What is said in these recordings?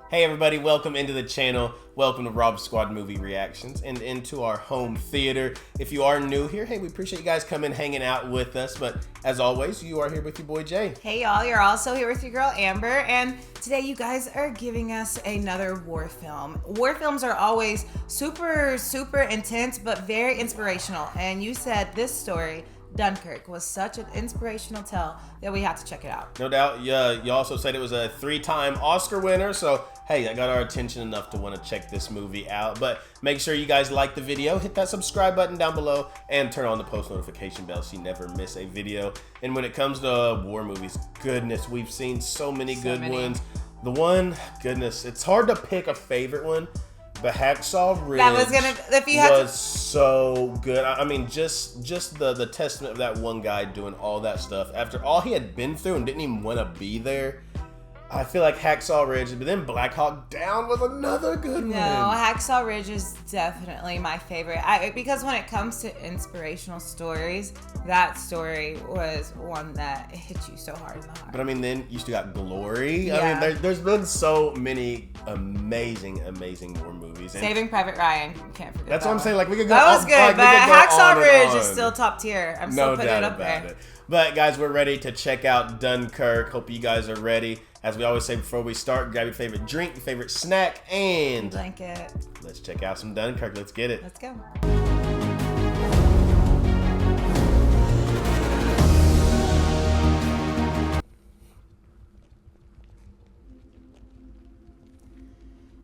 Hey everybody, welcome into the channel. Welcome to Rob Squad Movie Reactions and into our home theater. If you are new here, hey, we appreciate you guys coming hanging out with us. But as always, you are here with your boy Jay. Hey y'all, you're also here with your girl Amber, and today you guys are giving us another war film. War films are always super intense, but very inspirational. And you said this story, Dunkirk, was such an inspirational tale that we had to check it out. No doubt. Yeah, you also said it was a 3-time Oscar winner, so hey, that got our attention enough to want to check this movie out. But make sure you guys like the video, hit that subscribe button down below, and turn on the post notification bell so you never miss a video. And when it comes to war movies, goodness, we've seen so many good ones. The one, goodness, it's hard to pick a favorite one. But Hacksaw Ridge was so good. I mean, just the testament of that one guy doing all that stuff after all he had been through and didn't even want to be there. I feel like Hacksaw Ridge, but then Black Hawk Down was another good one. No, Hacksaw Ridge is definitely my favorite. Because when it comes to inspirational stories, that story was one that hit you so hard in the heart. But I mean, then you still got Glory. Yeah. I mean, there's been so many amazing war movies. And Saving Private Ryan, you can't forget that's that what I'm one. saying. Like we could go. That was good, but Hacksaw Ridge is on. still top tier. I'm No still putting it doubt up about there. it. But guys, we're ready to check out Dunkirk. Hope you guys are ready. As we always say before we start, grab your favorite drink, your favorite snack, and blanket. Let's check out some Dunkirk. Let's get it. Let's go.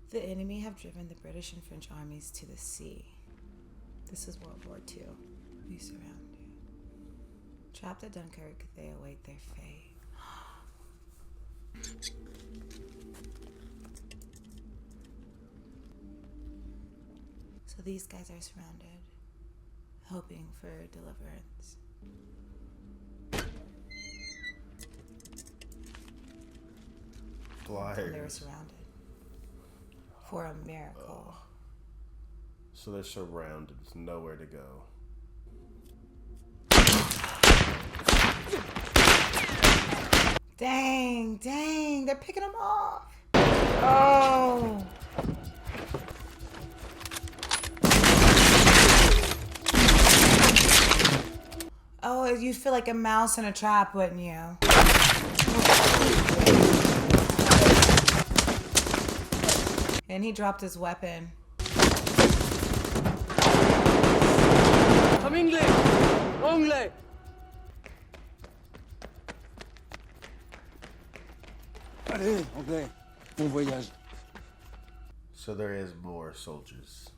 The enemy have driven the British and French armies to the sea. This is World War II. We surround you. Trapped at Dunkirk, they await their fate. So these guys are surrounded, hoping for deliverance. Flyers. They were surrounded for a miracle. So they're surrounded. There's nowhere to go. Dang, they're picking them off. Oh. Oh, you feel like a mouse in a trap, wouldn't you? And he dropped his weapon. Come English! Anglais! Allez, Anglais. Bon voyage. So there is more soldiers.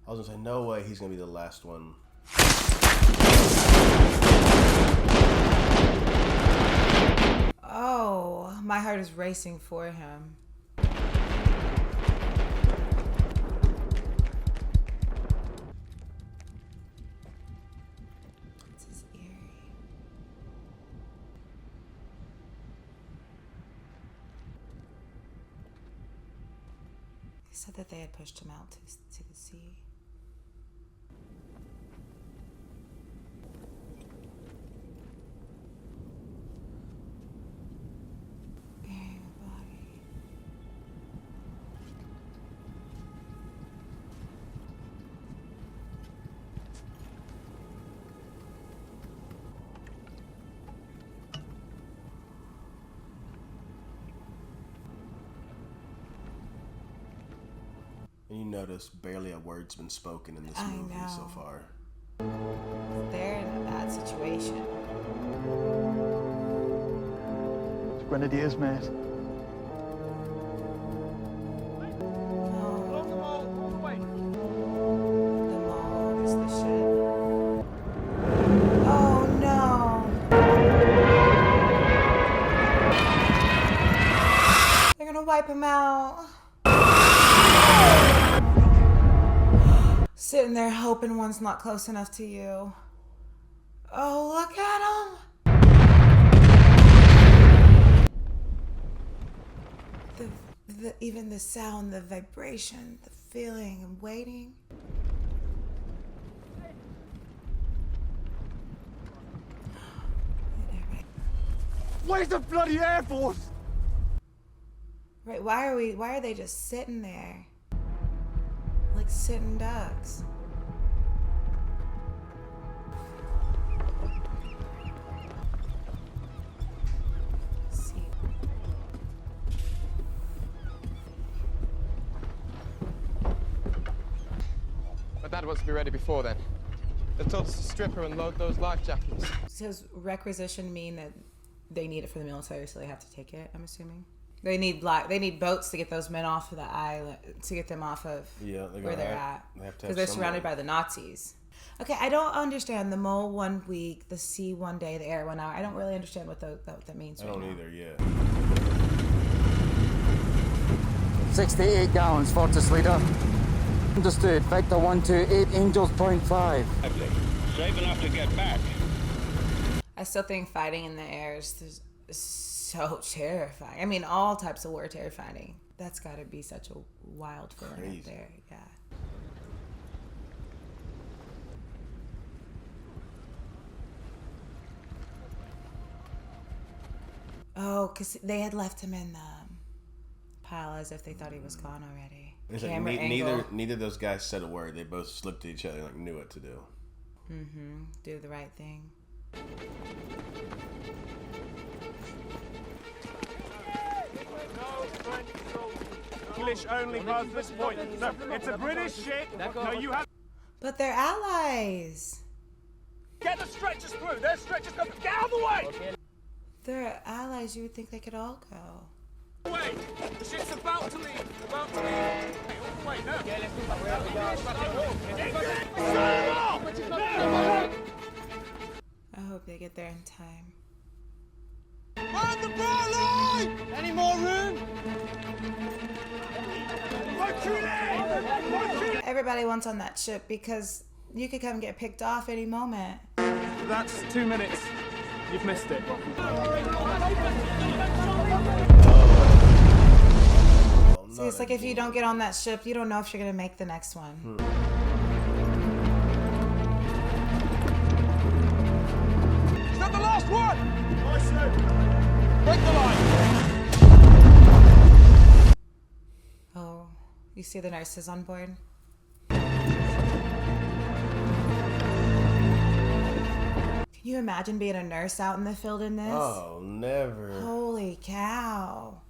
I was gonna say, no way he's gonna be the last one. Oh, my heart is racing for him. This is eerie. They said that they had pushed him out to the sea. And you notice barely a word's been spoken in this movie so far. They're in a bad situation. It's Grenadiers, mate. The mall is the shit. Oh no! They're gonna wipe him out. Sitting there hoping one's not close enough to you. Oh, look at him! Even the sound, the vibration, the feeling, and waiting. Where's the bloody Air Force? Right, why are they just sitting there? Like sitting ducks. Let's see. My dad wants to be ready before then. They told us to strip her and load those life jackets. Does requisition mean that they need it for the military, so they have to take it? I'm assuming they need boats to get those men off of the island, to get them off of where they're at, because they're surrounded by the Nazis. Okay, I don't understand the mole 1 week, the sea 1 day, the air 1 hour. I don't really understand what that means. I don't either. Yeah. 68 gallons, Fortis leader. Understood. Vector 128, Angels point 5. Safe enough to get back. I still think fighting in the air is so terrifying. I mean, all types of war are terrifying. That's got to be such a wild feeling up there. Yeah. Oh, because they had left him in the pile as if they thought he was gone already. It's like neither of those guys said a word. They both just looked at each other and like knew what to do. Mm-hmm. Do the right thing. English only past this point. No, it's a British ship. No, you have. But they're allies. Get the stretchers through. There's stretchers coming. Get out of the way. They're allies. You would think they could all go. Wait, the ship's about to leave. About to leave. Hey, all the way now. I hope they get there in time. On the bar line! Any more room? Everybody wants on that ship because you could come get picked off any moment. That's 2 minutes. You've missed it. See, it's like if you don't get on that ship, you don't know if you're going to make the next one. Is that the last one? Break the line. Oh, you see the nurses on board? Can you imagine being a nurse out in the field in this? Oh, never. Holy cow.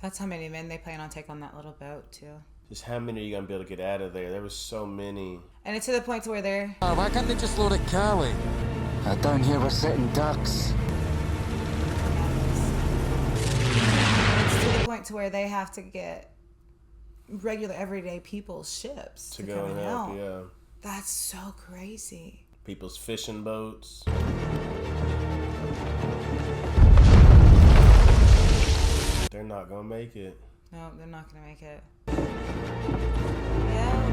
That's how many men they plan on taking on that little boat, too. Just how many are you going to be able to get out of there? There was so many. And it's to the point to where they're... Why can't they just load a Cali? Down here we're sitting ducks. It's to the point to where they have to get regular, everyday people's ships To go and help, yeah. That's so crazy. People's fishing boats. They're not going to make it. No, they're not going to make it. Yeah.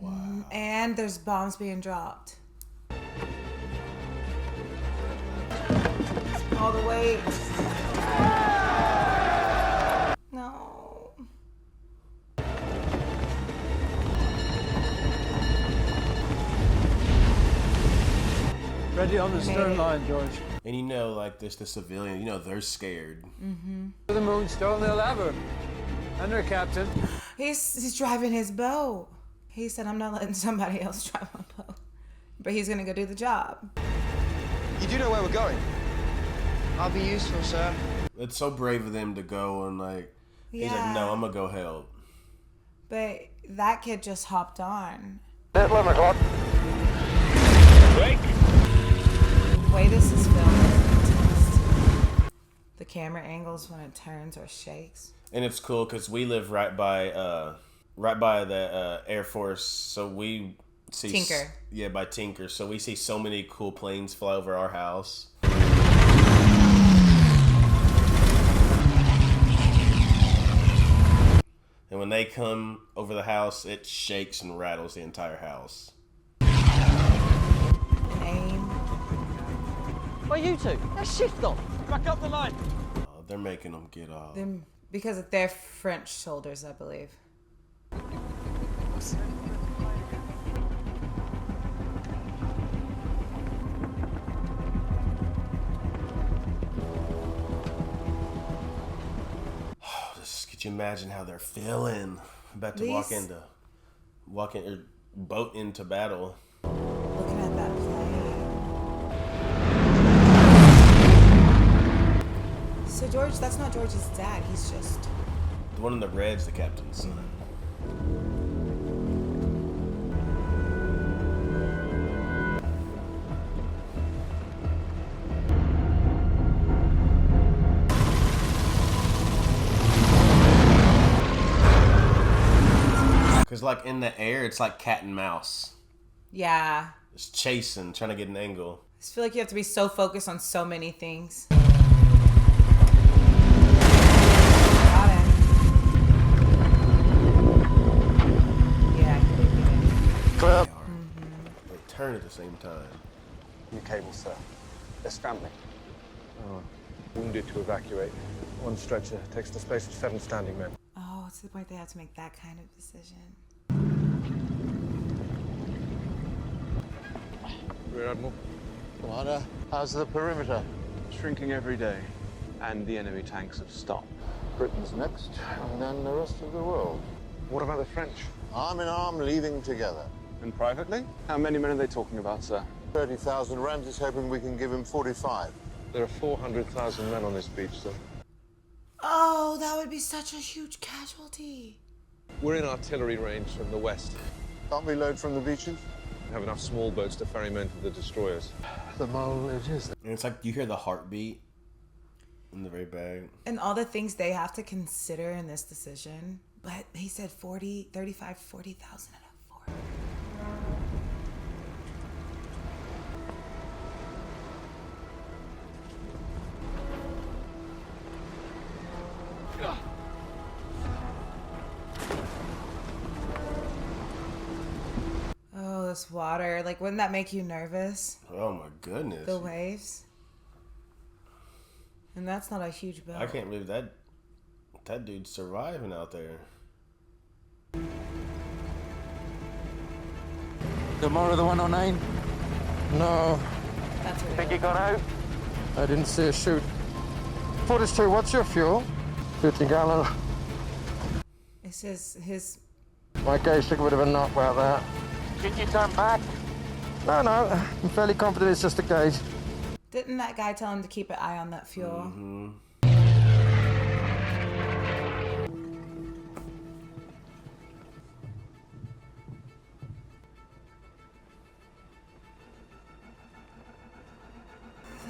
Wow. And there's bombs being dropped. All the way. No. Ready on the stern line, George. And you know, like this, the civilian, you know, they're scared. Mm-hmm. The Moonstone, they'll have her. And their captain. He's driving his boat. He said, I'm not letting somebody else drive my boat. But he's going to go do the job. You do know where we're going? I'll be useful, sir. It's so brave of them to go and like, he's like, no, I'm going to go help. But that kid just hopped on. At 11 o'clock. Break. The way this is filmed, the camera angles when it turns or shakes. And it's cool because we live right by the Air Force, so we see Tinker. By Tinker. So we see so many cool planes fly over our house. And when they come over the house, it shakes and rattles the entire house. Aim. Well, you two, let's shift on. Back up the line. Oh, they're making them get off. Them, because they're French soldiers, I believe. you imagine how they're feeling? About to walk in or boat into battle. Looking at that plane. So George, that's not George's dad. He's just The one in the red's the captain's son. Because, like, in the air, it's like cat and mouse. yeah. It's chasing, trying to get an angle. I just feel like you have to be so focused on so many things. Got it. Yeah. Clear. They turn at the same time. New cable, sir. They're scrambling. Oh. Wounded to evacuate. One stretcher takes the space of 7 standing men. Oh, it's the point they have to make that kind of decision. Rear Admiral. Commander, how's the perimeter? Shrinking every day. And the enemy tanks have stopped. Britain's next, and then the rest of the world. What about the French? Arm in arm, leaving together. And privately? How many men are they talking about, sir? 30,000. Ramsey's hoping we can give him 45. There are 400,000 men on this beach, sir. Oh, that would be such a huge casualty. We're in artillery range from the west. Can't we load from the beaches? We have enough small boats to ferry men to the destroyers. The mole it is. And it's like you hear the heartbeat in the very back. And all the things they have to consider in this decision. But he said 40, 35, 40,000 and a 40. Oh, this water. Like, wouldn't that make you nervous? Oh my goodness. The waves. And that's not a huge boat. I can't believe that dude's surviving out there. Tomorrow the 109? No. That's what Think he got out? I didn't see a shoot. 42, what's your fuel? 50 gallon. it says his. My gauge took a bit of a knock about that. Did you turn back? No, I'm fairly confident it's just a gauge. Didn't that guy tell him to keep an eye on that fuel? Mm-hmm.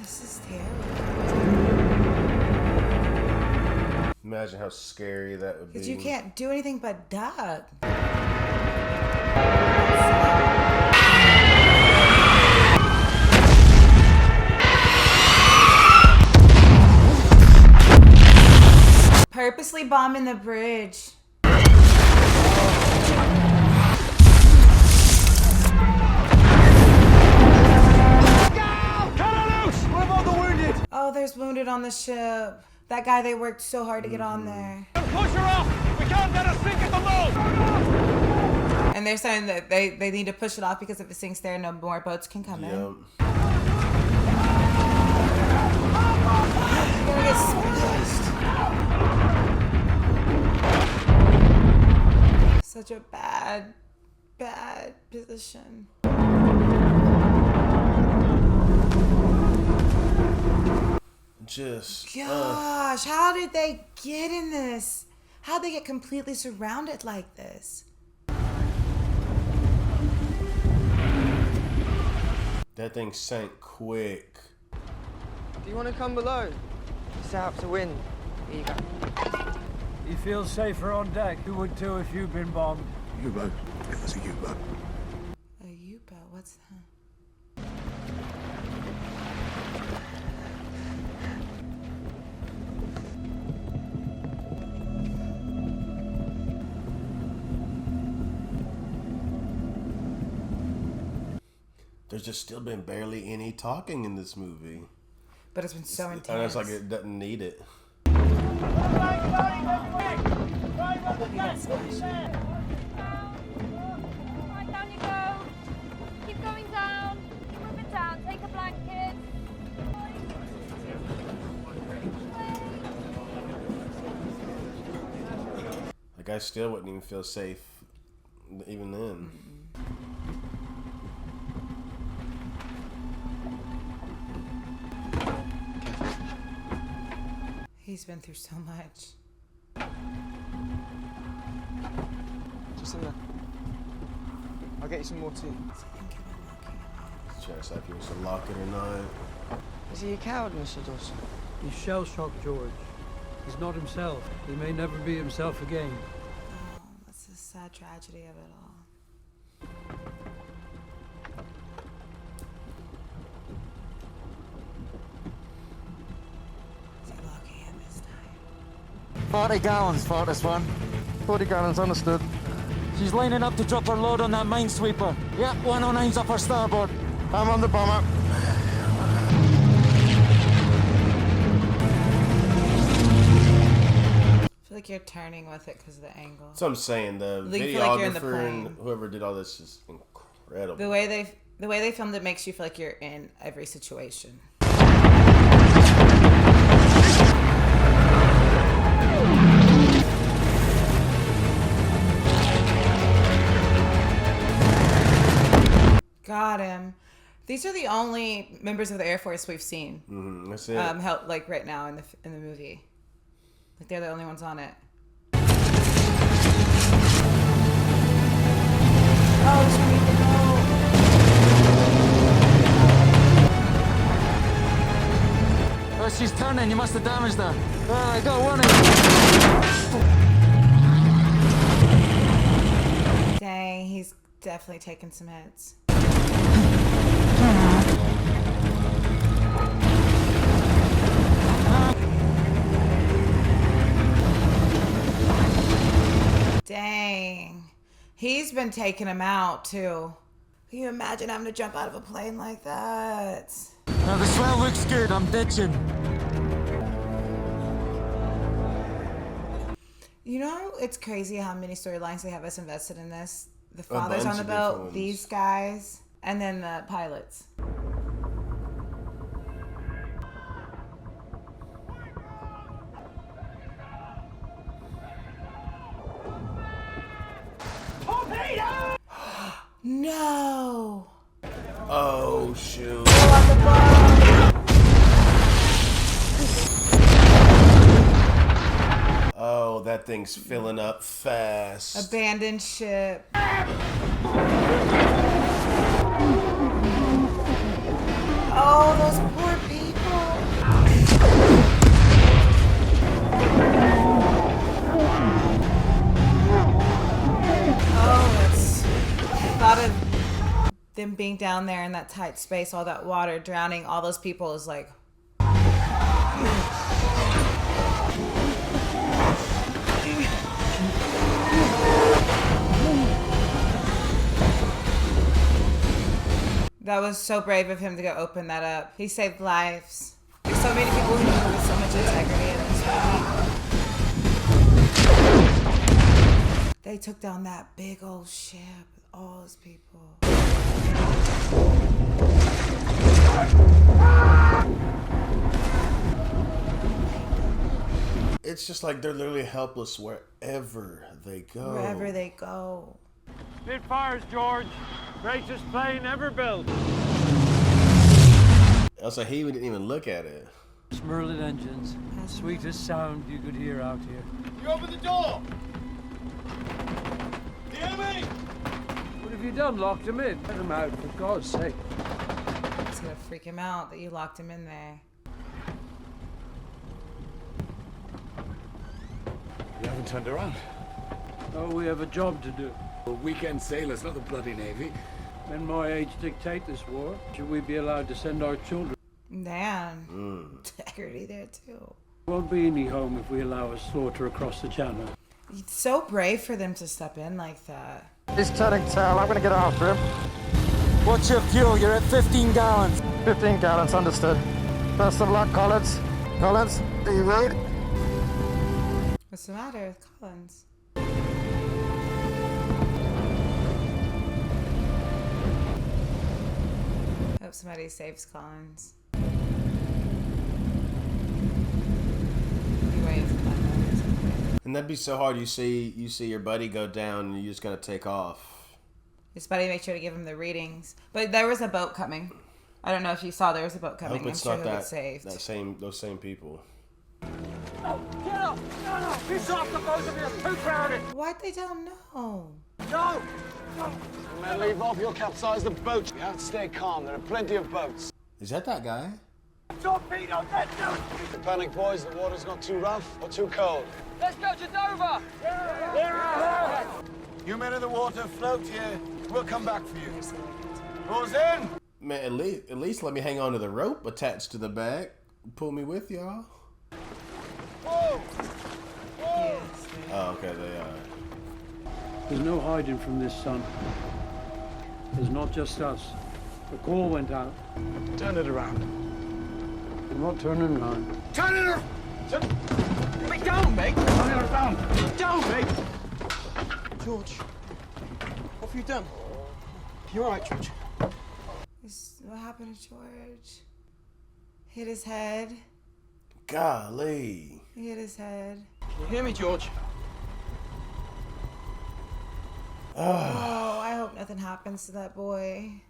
This is terrible. Imagine how scary that would be. Because you can't do anything but duck. Purposely bombing the bridge. Oh, there's wounded on the ship. That guy they worked so hard to get on there. Push her off! We can't let her sink at the moat! And they're saying that they need to push it off because if it sinks there, no more boats can come in. Yep. You're gonna get smashed. Such a bad position. Just. Gosh, how did they get in this? How'd they get completely surrounded like this? That thing sank quick. Do you want to come below? Set up to win. Here you go. You feel safer on deck. You would too if you'd been bombed. U-boat. It was a U-boat. A U-boat? What's that? There's just still been barely any talking in this movie. But it's been so intense. And it's like it doesn't need it. Right, down you go. Keep going down. Keep moving down. Take a blanket. I still wouldn't even feel safe even then. He's been through so much. Just in there. I'll get you some more tea. Trying to decide if he wants to lock it or not. Is he a coward, Mr. Dawson? He's shell-shocked, George. He's not himself. He may never be himself again. Oh, that's the sad tragedy of it all. Is he locking him this time? 40 gallons for this one. 40 gallons, understood. She's lining up to drop her load on that minesweeper. Yep, 109's up her starboard. I'm on the bomber. I feel like you're turning with it because of the angle. That's what I'm saying. The Like, you feel like you're in the videographer and plane. whoever did all this is incredible. The way they filmed it makes you feel like you're in every situation. Got him. These are the only members of the Air Force we've seen. That's it. Help like right now in the movie. Like they're the only ones on it. Oh, it's Oh, she's turning. You must have damaged her. I got one in. Dang, he's definitely taking some hits. Dang. He's been taking him out too. Can you imagine having to jump out of a plane like that? Now the swell looks good. I'm ditching. You know, it's crazy how many storylines they have us invested in this. The fathers on the bunch of different boat, ones. these guys, and then the pilots. No! Oh, shoot. Oh, that thing's filling up fast. Abandoned ship. Oh, those poor people. Oh, it's the thought of them being down there in that tight space, all that water, drowning all those people is like. That was so brave of him to go open that up. He saved lives. There's so many people who do with so much integrity in this movie. They took down that big old ship with all those people. It's just like they're literally helpless wherever they go. Wherever they go. Spitfires, George. Greatest plane ever built. Also, he didn't even look at it. Merlin engines. Sweetest sound you could hear out here. You open the door. The enemy. What have you done? Locked him in? Let him out, for God's sake. It's gonna freak him out that you locked him in there. You haven't turned around. Oh, we have a job to do. We're weekend sailors, not the bloody Navy. Men my age dictate this war. Should we be allowed to send our children? Damn. Integrity there too. Won't be any home if we allow a slaughter across the channel. It's so brave for them to step in like that. He's turning tail. I'm gonna get after him. What's your fuel? You're at 15 gallons. 15 gallons, understood. Best of luck, Collins. Collins, are you ready? What's the matter with Collins? Hope somebody saves Collins. He weighs 5 pounds. And that'd be so hard. You see your buddy go down, and you just gotta take off. His buddy made sure to give him the readings. But there was a boat coming. I don't know if you saw there was a boat coming. I hope it's I'm not sure he'll get saved. those same people. No, get up! No! Piss off, the both of you! It's too crowded! Why'd they tell him no? No! Men, leave off. You'll capsize the boat. You have to stay calm. There are plenty of boats. Is that guy? Torpedo, that dude! Don't panic, boys. The water's not too rough or too cold. Let's go to Dover! You men in the water, float here. We'll come back for you. Oars in! Man, at least let me hang on to the rope attached to the back. Pull me with y'all. Whoa! Whoa! Oh, okay, they are. There's no hiding from this, son. There's not just us. The call went out. Turn it around. I'm not turning around. Turn it around! Mate, down, mate! Turn it around! Down, mate! George, what have you done? You all right, George? What happened to George? Hit his head. Golly. He hit his head. Can you hear me, George? Oh, I hope nothing happens to that boy.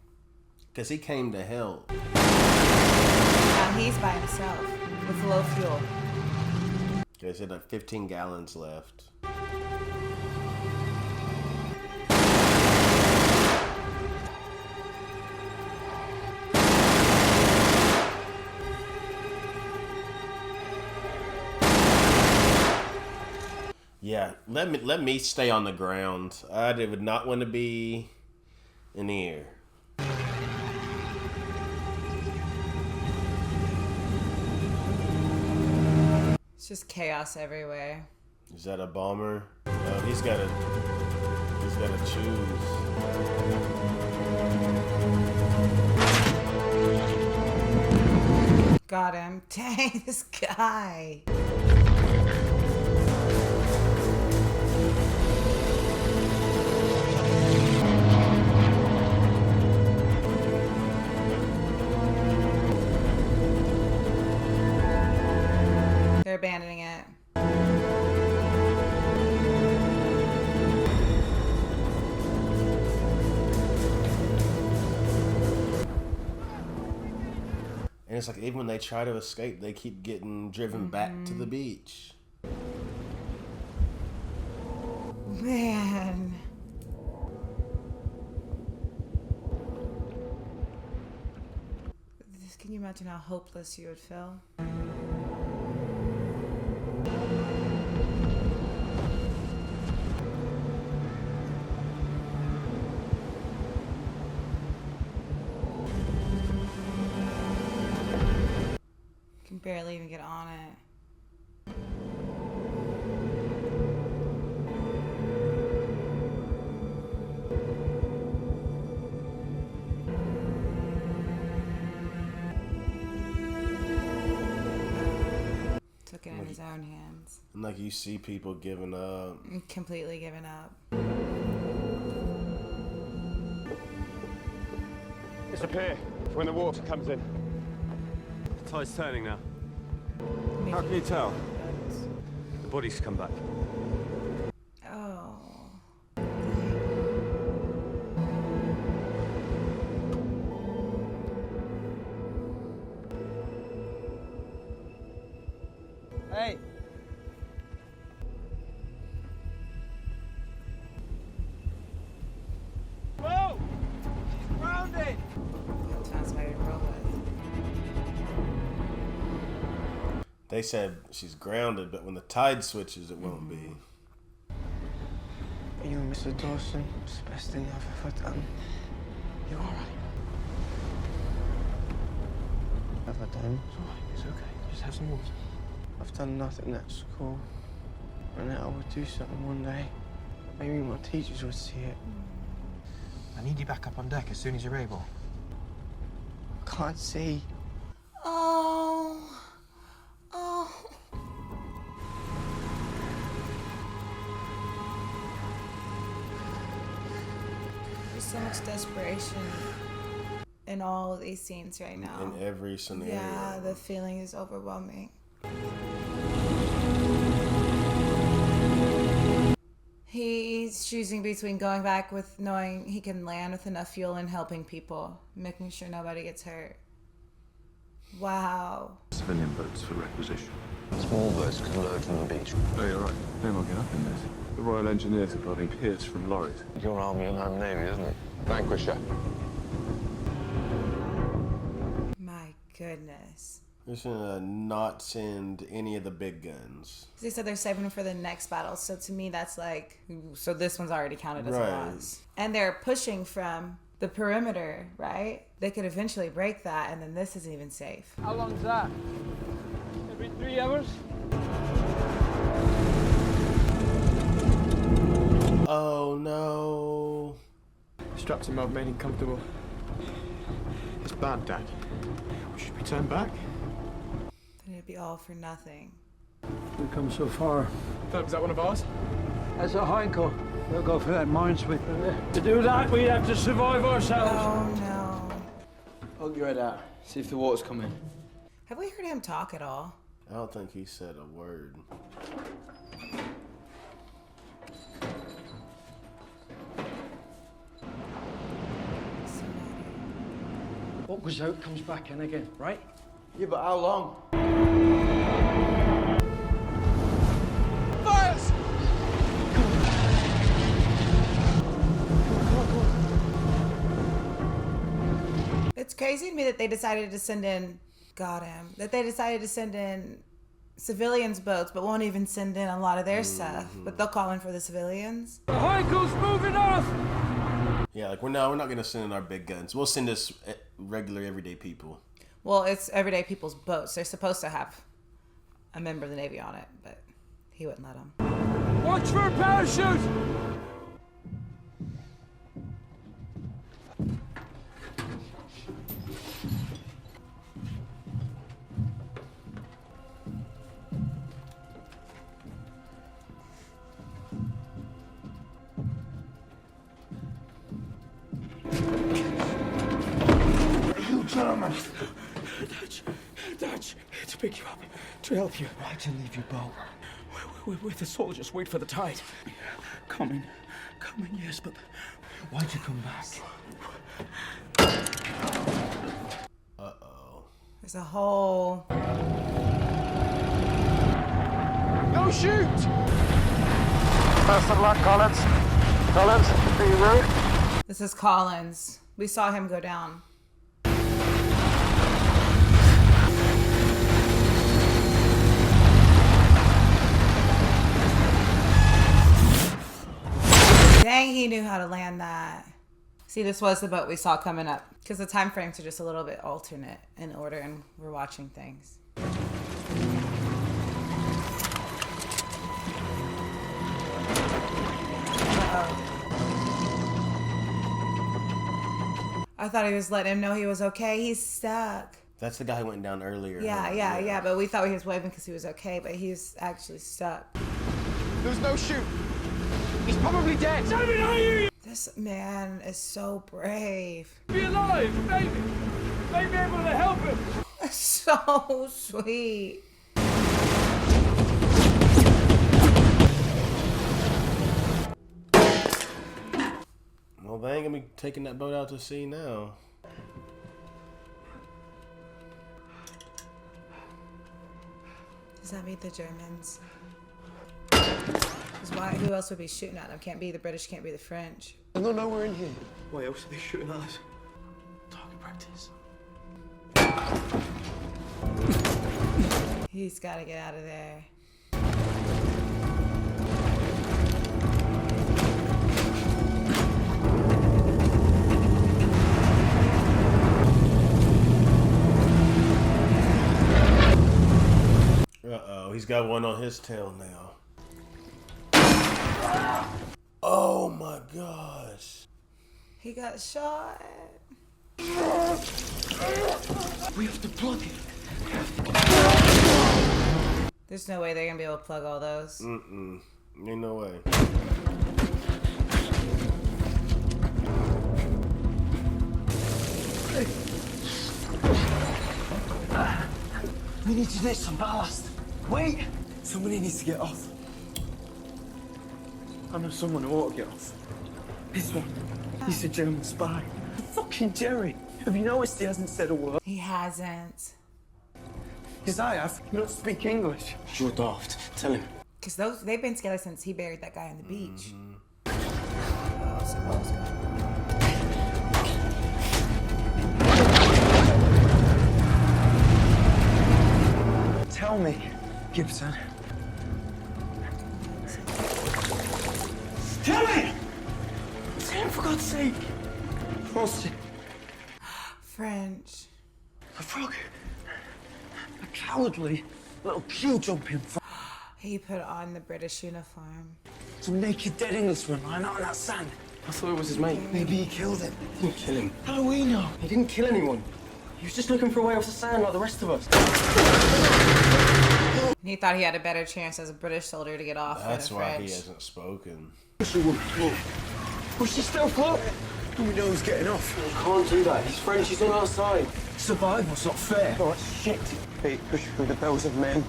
Because he came to help. Now he's by himself with low fuel. They said 15 gallons left. Yeah, let me stay on the ground. I would not want to be in the air. It's just chaos everywhere. Is that a bomber? No, he's gotta choose. Got him. Dang, this guy. They're abandoning it. And it's like even when they try to escape, they keep getting driven back to the beach. Man. Can you imagine how hopeless you would feel? Can barely even get on it. Took it in his own hands. And like you see people giving up. Completely giving up. Disappear when the water comes in. The tide's turning now. How can you tell? The body's come back. Oh. Hey. Whoa! She's grounded! That's why we roll with. They said she's grounded, but when the tide switches, it won't be. You and Mr. Dawson, it's the best thing I've ever done. You all right? Have I done? It's all right. It's okay. Just have some water. I've done nothing at school. And I would do something one day. Maybe my teachers would see it. I need you back up on deck as soon as you're able. I can't see. Oh. Oh. There's so much desperation in all of these scenes right now. In every scenario. Yeah, the feeling is overwhelming. He's choosing between going back with knowing he can land with enough fuel and helping people, making sure nobody gets hurt. Wow. Civilian boats for requisition. Small boats can load from the beach. Oh, you're right. They won't get up in this. The Royal Engineers are building piers from lorries. Your Army and Home Navy, isn't it? Vanquisher. My goodness. They're just gonna not send any of the big guns. They said they're saving them for the next battle. So to me, that's like, so this one's already counted as a loss. And they're pushing from the perimeter, right? They could eventually break that, and then this isn't even safe. How long's that? Every 3 hours? Oh no. Strapped him up, made him comfortable. It's bad, Dad. Should we turn back? Then it'd be all for nothing. We've come so far. Was that one of ours? That's a Heinkel. We'll go for that minesweeper. To do that, we'd have to survive ourselves. Oh no. Poke your head out. See if the water's coming. Have we heard him talk at all? I don't think he said a word. What goes out comes back in again, right? Yeah, but how long? Fires! It's crazy to me that they decided to send in, that they decided to send in civilians' boats, but won't even send in a lot of their stuff. But they'll call in for the civilians. The Heinkel's moving off! Yeah, like we're not gonna send in our big guns. We'll send us regular everyday people. Well, it's everyday people's boats. They're supposed to have a member of the Navy on it, but he wouldn't let them. Watch for a parachute! German. Dutch, to pick you up, to help you. Why'd you leave your boat? We're the soldiers. Wait for the tide. Coming, yes, but... Why'd you come back? Uh-oh. There's a whole... No shoot! Best of luck, Collins. Collins, are you ready? This is Collins. We saw him go down. Dang, he knew how to land that. See, this was the boat we saw coming up. Because the time frames are just a little bit alternate in order, and we're watching things. I thought he was letting him know he was okay. He's stuck. That's the guy who went down earlier. Yeah. But we thought he was waving because he was okay, but he's actually stuck. There's no shoot. He's probably dead. This man is so brave. Be alive, maybe. Maybe able to help him. So sweet. Well, they ain't gonna be taking that boat out to sea now. Does that mean the Germans? Who else would be shooting at them? Can't be the British, can't be the French. No, we're in here. Why else are they shooting at us? Target practice. He's got to get out of there. Uh-oh, he's got one on his tail now. Oh my gosh. He got shot. We have to plug it. There's no way they're going to be able to plug all those. Ain't no way. We need to get some ballast. Wait! Somebody needs to get off. I know someone who ought to get off. This one. He's a German spy. Fucking Jerry. Have you noticed he hasn't said a word? He hasn't. Because I have. You don't speak English. You're daft. Tell him. Because they've been together since he buried that guy on the beach. Tell me, Gibson. Tell me! Tell him, for God's sake. What's it? French. A frog. A cowardly little queue-jumping frog. He put on the British uniform. Some naked dead Englishman lying out on that sand. I thought it was his mate. Maybe he killed him. He didn't kill him. How do we know? He didn't kill anyone. He was just looking for a way off the sand like the rest of us. He thought he had a better chance as a British soldier to get off That's than a why French. he hasn't spoken. Was she still floating? We know he's getting off. He can't do that. He's French. He's on our side. Survival's not fair. Oh, that's shit. Pete, push through the bells of men.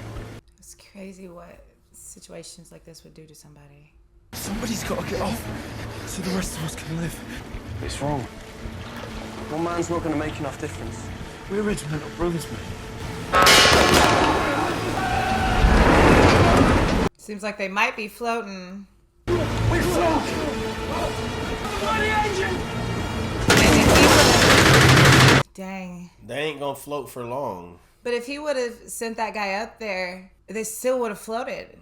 It's crazy what situations like this would do to somebody. Somebody's got to get off so the rest of us can live. It's wrong. One man's not going to make enough difference. We're regimental brothers, mate. Seems like they might be floating. We float! Bloody engine! Dang. They ain't gonna float for long. But if he would have sent that guy up there, they still would have floated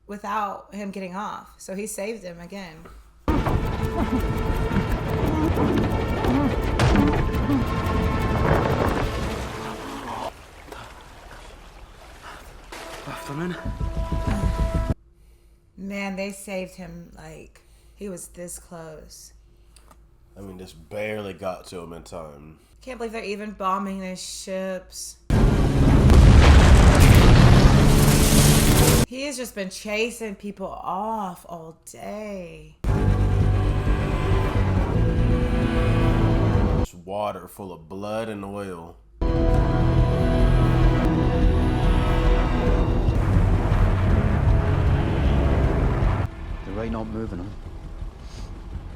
without him getting off. So he saved him again. Afternoon. Man, they saved him like he was this close. I mean, this barely got to him in time. Can't believe they're even bombing their ships. He has just been chasing people off all day. It's water full of blood and oil. The rate not moving them.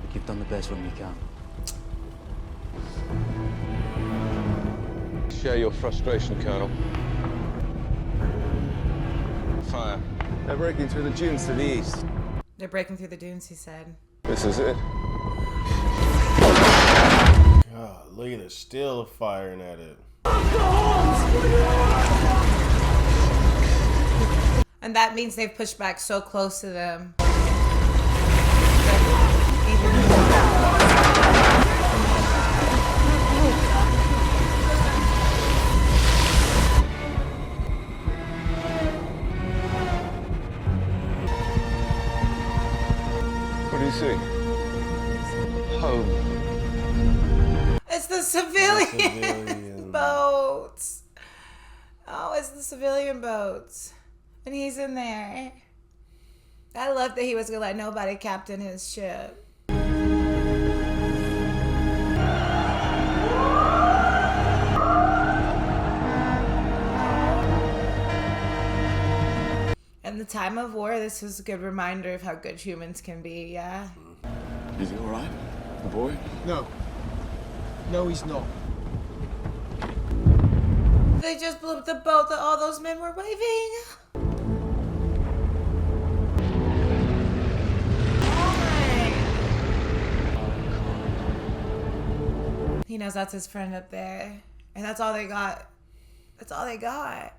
But you've done the best when we can. Share your frustration, Colonel. Fire. They're breaking through the dunes to the east. They're breaking through the dunes, he said. This is it. God, look at it, still firing at it. And that means they've pushed back so close to them. What do you see? Home. It's the civilian boats. Oh, it's the civilian boats. And he's in there. I love that he was gonna let nobody captain his ship. In the time of war, this was a good reminder of how good humans can be, yeah? Is he all right? The boy? No. No, he's not. They just blew up the boat that all those men were waving. He knows that's his friend up there. And that's all they got. That's all they got.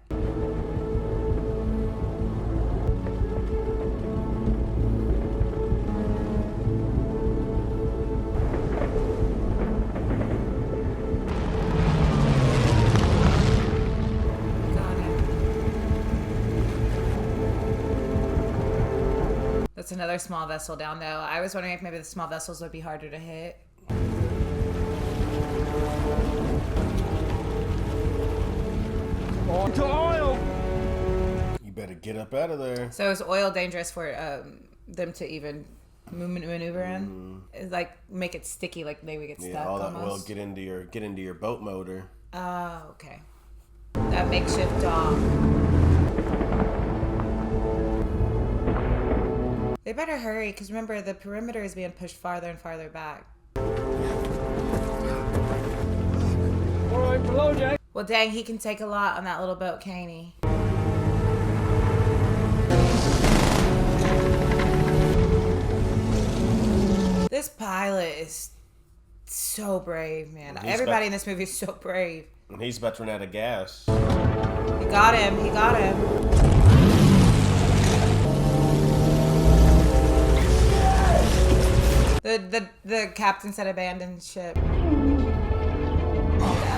That's another small vessel down though. I was wondering if maybe the small vessels would be harder to hit. On to oil! You better get up out of there. So is oil dangerous for them to even maneuver in? Like make it sticky, like maybe get stuck. Yeah, all that almost? oil get into your boat motor. Oh, okay. That makeshift dock. They better hurry, because remember, the perimeter is being pushed farther and farther back. All right, below deck. Well, dang, he can take a lot on that little boat, can't he? This pilot is so brave, man. Everybody in this movie is so brave. And he's about to run out of gas. He got him. He got him. The captain said abandon ship. Get out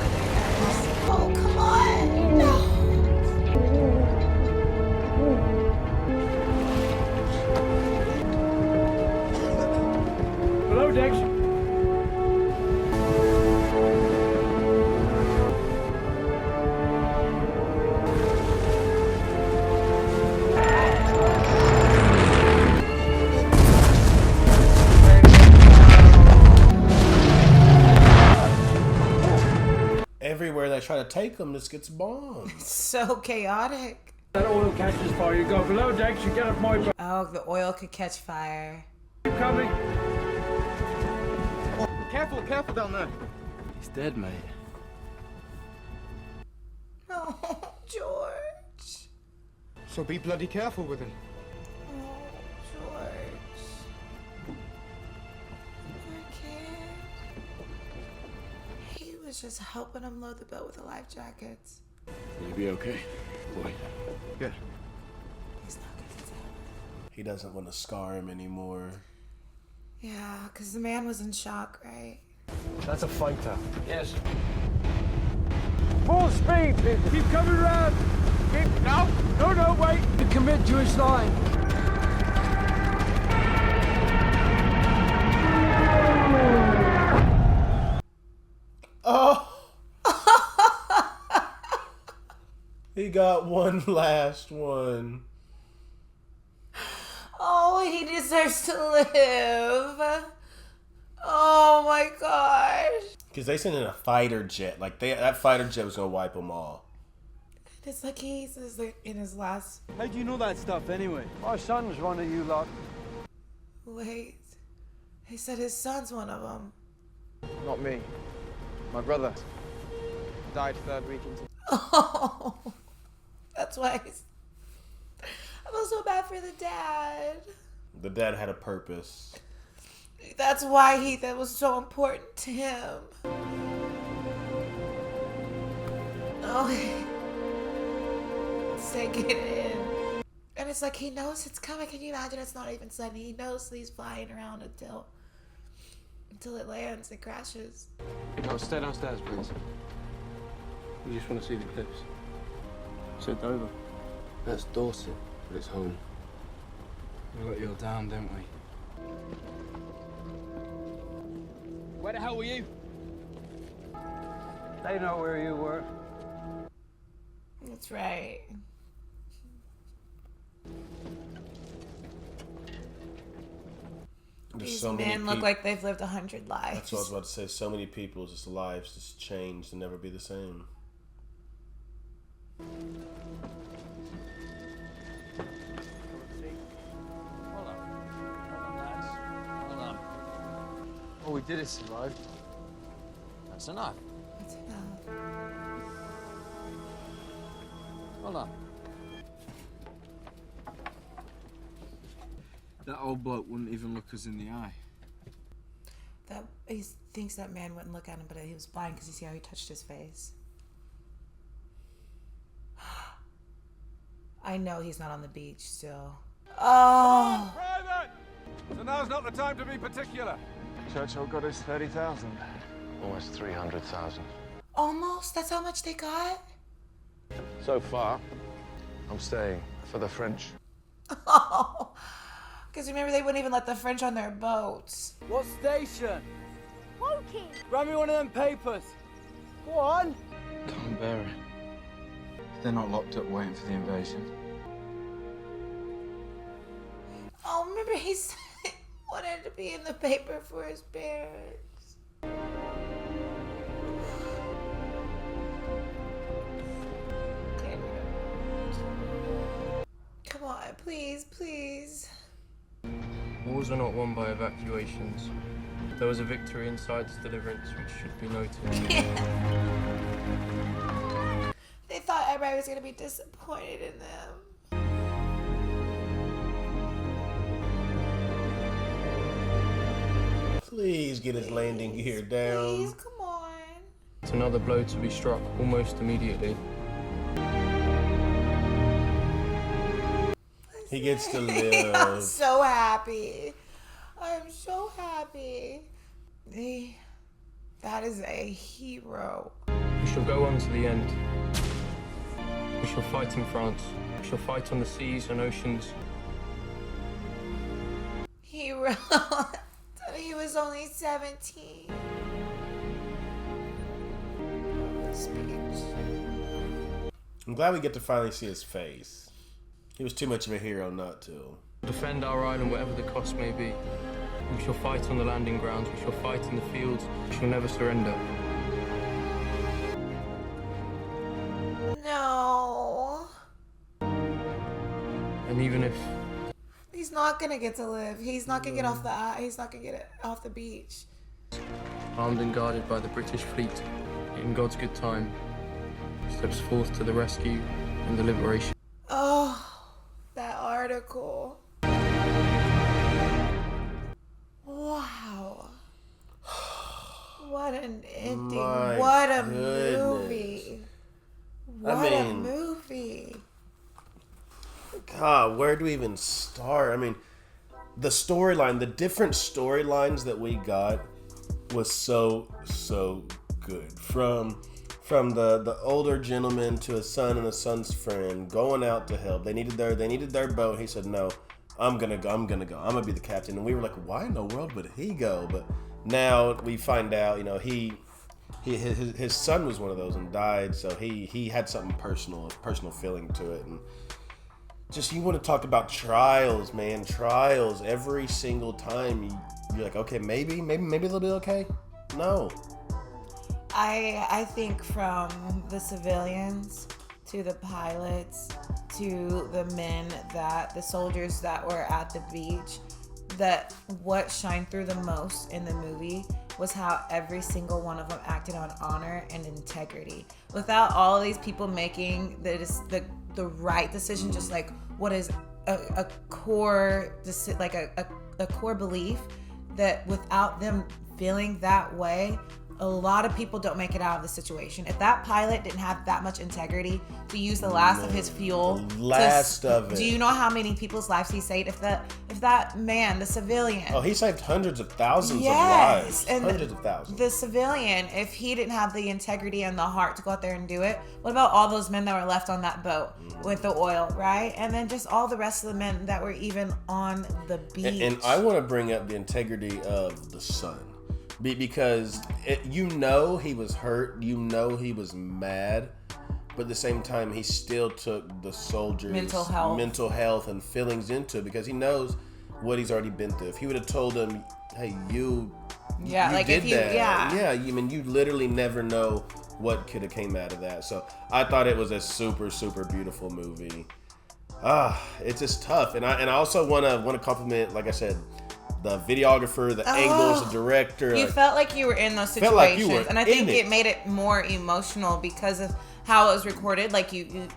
of there, guys. Oh, come on. No. Below decks. Everywhere they try to take him, this gets bombed. It's so chaotic. That oil catches fire. You go below decks, you get up my boat. Oh, the oil could catch fire. Keep coming. Careful, careful down there. He's dead, mate. Oh, George. So be bloody careful with him. Oh, George. Poor kid. He was just helping him load the boat with the life jackets. Will you be okay, boy? Yeah. He's not gonna tell. He doesn't want to scar him anymore. Yeah, because the man was in shock, right? That's a fighter. Yes. Full speed. Keep coming round. Keep. No. No, wait. Commit to his line. Oh! He got one last one. Oh, he deserves to live. Oh my gosh. Because they sent in a fighter jet. Like, that fighter jet was going to wipe them all. It's like he's in his last... How do you know that stuff anyway? My son's one of you lot. Wait. He said his son's one of them. Not me. My brother. Died 3rd week into... Oh. That's why I feel so bad for the dad. The dad had a purpose. That's why that was so important to him. Oh, it's taking it in. And it's like he knows it's coming. Can you imagine? It's not even sudden. He knows he's flying around until it lands and crashes. No, stay downstairs, please. We just want to see the cliffs. So Dover. That's Dorset, but it's home. We let you all down, didn't we? Where the hell were you? They know where you were. That's right. These men look like they've lived 100 lives. That's what I was about to say. So many people, just lives just changed and never be the same. All we did is survive. That's enough. That's enough. Hold on. That old bloke wouldn't even look us in the eye. He thinks that man wouldn't look at him, but he was blind because you see how he touched his face. I know he's not on the beach still. Oh! Private! So now's not the time to be particular. Churchill got his 30,000. Almost 300,000. Almost? That's how much they got? So far, I'm staying for the French. Oh! Because remember, they wouldn't even let the French on their boats. What station? Woking! Grab me one of them papers. Go on. Can't bear it. They're not locked up waiting for the invasion. Oh, remember he said he wanted to be in the paper for his parents. Come on, please, please. Wars are not won by evacuations. There was a victory inside Deliverance, which should be noted. They thought everybody was gonna be disappointed in them. Please get his landing gear down. Please, come on. It's another blow to be struck almost immediately. He gets to live. I'm so happy. I'm so happy. That is a hero. We shall go on to the end. We shall fight in France. We shall fight on the seas and oceans. Hero. He was only 17. Speech. I'm glad we get to finally see his face. He was too much of a hero not to. Defend our island whatever the cost may be. We shall fight on the landing grounds. We shall fight in the fields. We shall never surrender. No. And even if He's not gonna get to live. He's not gonna get off the he's not gonna get it off the beach. armed and guarded by the British fleet, in God's good time, steps forth to the rescue and the liberation. Oh, that article. Wow. What an ending. My what a goodness. movie. What a movie. God, where do we even start? I mean, the storyline, the different storylines that we got was so good. From the older gentleman to a son and a son's friend going out to help. They needed their boat. He said, "No, I'm gonna go. I'm gonna be the captain." And we were like, "Why in the world would he go?" But now we find out, his son was one of those and died, so he had something personal feeling to it. And just, you want to talk about trials, man. Trials. Every single time you're like, okay, maybe they'll be okay. No. I think from the civilians to the pilots to the soldiers that were at the beach, that what shined through the most in the movie was how every single one of them acted on honor and integrity. Without all of these people making the right decision, just like what is a core, like a core belief, that without them feeling that way, a lot of people don't make it out of the situation. If that pilot didn't have that much integrity to use the last of his fuel, of it. Do you know how many people's lives he saved? If that man, the civilian, he saved hundreds of thousands of lives. And hundreds of thousands. The civilian, if he didn't have the integrity and the heart to go out there and do it, what about all those men that were left on that boat with the oil, right? And then just all the rest of the men that were even on the beach. And I want to bring up the integrity of the son. Because he was hurt, he was mad, but at the same time he still took the soldiers' mental health and feelings into it, because he knows what he's already been through. If he would have told him, "Hey, you did that," you literally never know what could have came out of that. So I thought it was a super, super beautiful movie. It's just tough, and I also want to compliment, like I said, the videographer, the angles, the director. You felt like you were in those situations, and I think it made it more emotional because of how it was recorded. Like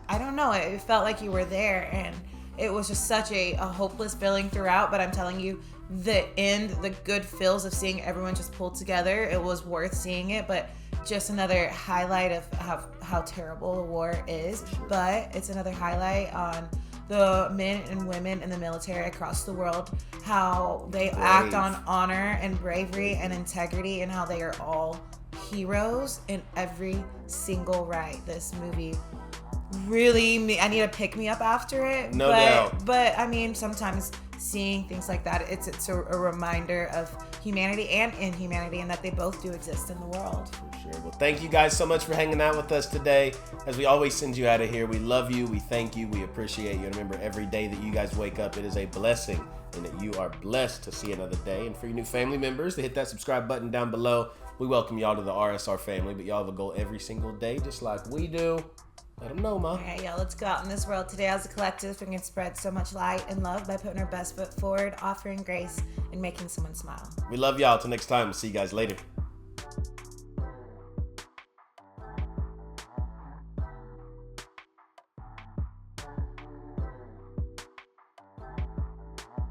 I don't know, it felt like you were there, and it was just such a hopeless feeling throughout. But I'm telling you, the end, the good feels of seeing everyone just pulled together, it was worth seeing it. But just another highlight of how terrible a war is. But it's another highlight on the men and women in the military across the world, how they act on honor and bravery and integrity, and how they are all heroes in every single right. This movie really, I need to pick me up after it. No doubt. But I mean, sometimes seeing things like that, it's a reminder of humanity and inhumanity, and that they both do exist in the world. For sure. Well, thank you guys so much for hanging out with us today. As we always send you out of here, we love you, we thank you, we appreciate you. And remember, every day that you guys wake up, it is a blessing, and that you are blessed to see another day. And for your new family members, to hit that subscribe button down below. We welcome y'all to the RSR family, but y'all have a goal every single day, just like we do. Let them know, Ma. All right, y'all, let's go out in this world today as a collective and can spread so much light and love by putting our best foot forward, offering grace, and making someone smile. We love y'all. Till next time. See you guys later.